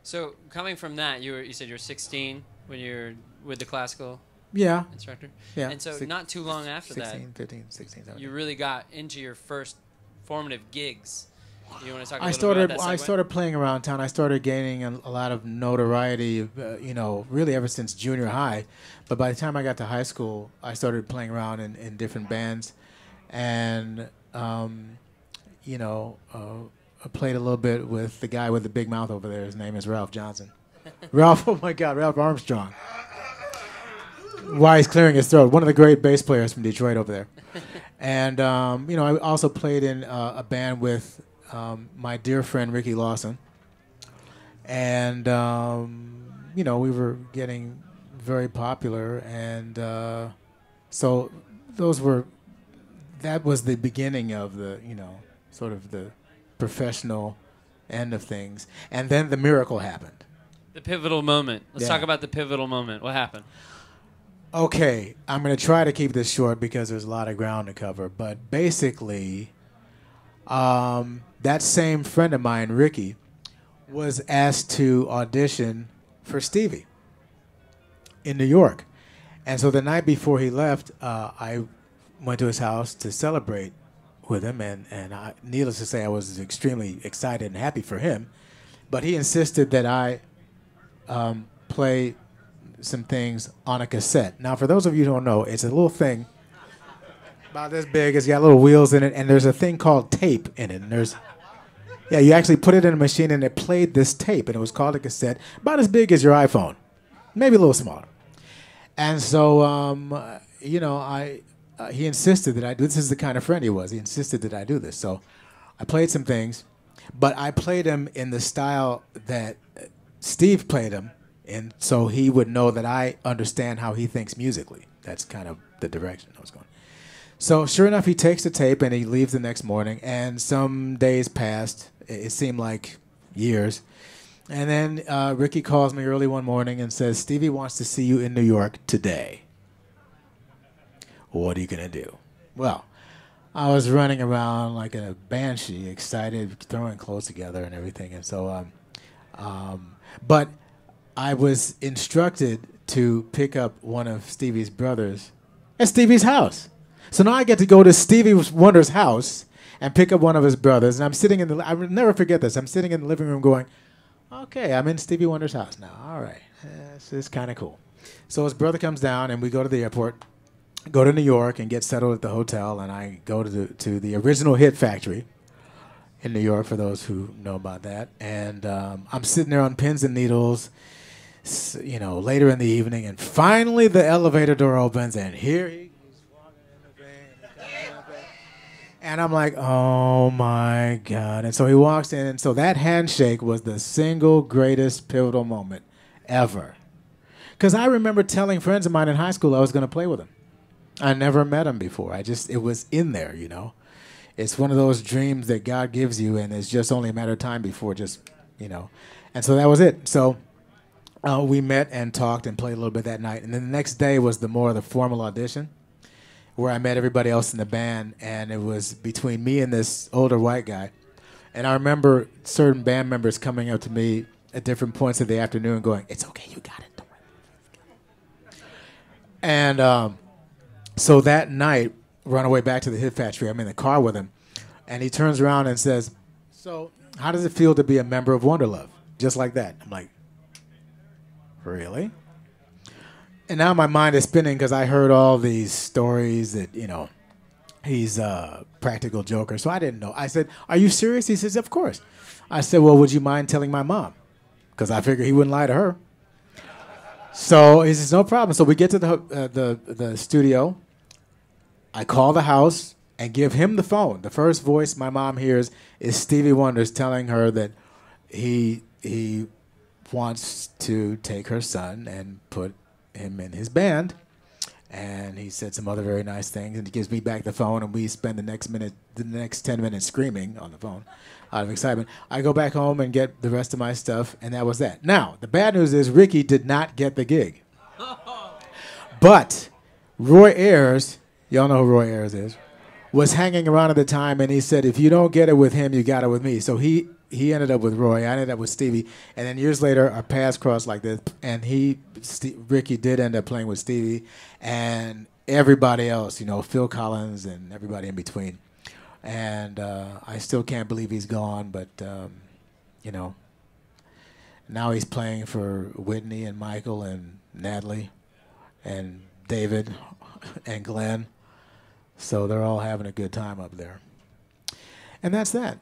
So coming from that, you said you were 16 when you were with the classical Yeah, instructor? yeah. And so not too long after 16, 15, 16, that, 17. you really got into your first formative gigs. You want to talk a I little bit about started. that I segue? started playing around town. I started gaining a lot of notoriety. Really ever since junior high. But by the time I got to high school, I started playing around in different bands, and I played a little bit with the guy with the big mouth over there. His name is Ralph Johnson. Ralph, oh my God, Ralph Armstrong. While he's clearing his throat, one of the great bass players from Detroit over there. And I also played in a band with my dear friend Ricky Lawson, and we were getting very popular, and so that was the beginning of the sort of the professional end of things, and then the miracle happened. The pivotal moment. Let's Yeah. talk about the pivotal moment. What happened? Okay, I'm going to try to keep this short because there's a lot of ground to cover. But basically, that same friend of mine, Ricky, was asked to audition for Stevie in New York. And so the night before he left, I went to his house to celebrate with him. And needless to say, I was extremely excited and happy for him. But he insisted that I play some things on a cassette. Now, for those of you who don't know, it's a little thing about this big. It's got little wheels in it, and there's a thing called tape in it. And you actually put it in a machine, and it played this tape, and it was called a cassette, about as big as your iPhone, maybe a little smaller. And so, he insisted that I do. This is the kind of friend he was. He insisted that I do this. So, I played some things, but I played them in the style that Steve played them. And so he would know that I understand how he thinks musically. That's kind of the direction I was going. So sure enough, he takes the tape and he leaves the next morning. And some days passed. It seemed like years. And then Ricky calls me early one morning and says, Stevie wants to see you in New York today. What are you going to do? Well, I was running around like a banshee, excited, throwing clothes together and everything. And so, but I was instructed to pick up one of Stevie's brothers at Stevie's house. So now I get to go to Stevie Wonder's house and pick up one of his brothers. And I'm sitting I will never forget this. I'm sitting in the living room going, okay, I'm in Stevie Wonder's house now. All right. This is kind of cool. So his brother comes down and we go to the airport, go to New York and get settled at the hotel. And I go to the original Hit Factory in New York, for those who know about that. And I'm sitting there on pins and needles, later in the evening, and finally the elevator door opens, and here he's walking in the van, and I'm like, oh my God. And so he walks in, and so that handshake was the single greatest pivotal moment ever. Because I remember telling friends of mine in high school I was going to play with him. I never met him before. It was in there, It's one of those dreams that God gives you, and it's just only a matter of time before And so that was it. So we met and talked and played a little bit that night. And then the next day was the formal audition, where I met everybody else in the band, and it was between me and this older white guy. And I remember certain band members coming up to me at different points of the afternoon going, it's okay, you got it. Don't worry. And so that night, we're on our way back to the Hit Factory. I'm in the car with him, and he turns around and says, so how does it feel to be a member of Wonderlove? Just like that. I'm like, really? And now my mind is spinning because I heard all these stories that, he's a practical joker. So I didn't know. I said, are you serious? He says, of course. I said, well, would you mind telling my mom? Because I figured he wouldn't lie to her. So he says, no problem. So we get to the studio. I call the house and give him the phone. The first voice my mom hears is Stevie Wonder's telling her that he wants to take her son and put him in his band. And he said some other very nice things, and he gives me back the phone, and we spend the next 10 minutes screaming on the phone out of excitement. I go back home and get the rest of my stuff, and that was that. Now, the bad news is Ricky did not get the gig. But Roy Ayers, y'all know who Roy Ayers is, was hanging around at the time, and he said, if you don't get it with him, you got it with me. So he he ended up with Roy. I ended up with Stevie. And then years later, our paths crossed like this. And Ricky did end up playing with Stevie, and everybody else, Phil Collins and everybody in between. And I still can't believe he's gone, but now he's playing for Whitney and Michael and Natalie and David and Glenn. So they're all having a good time up there. And that's that.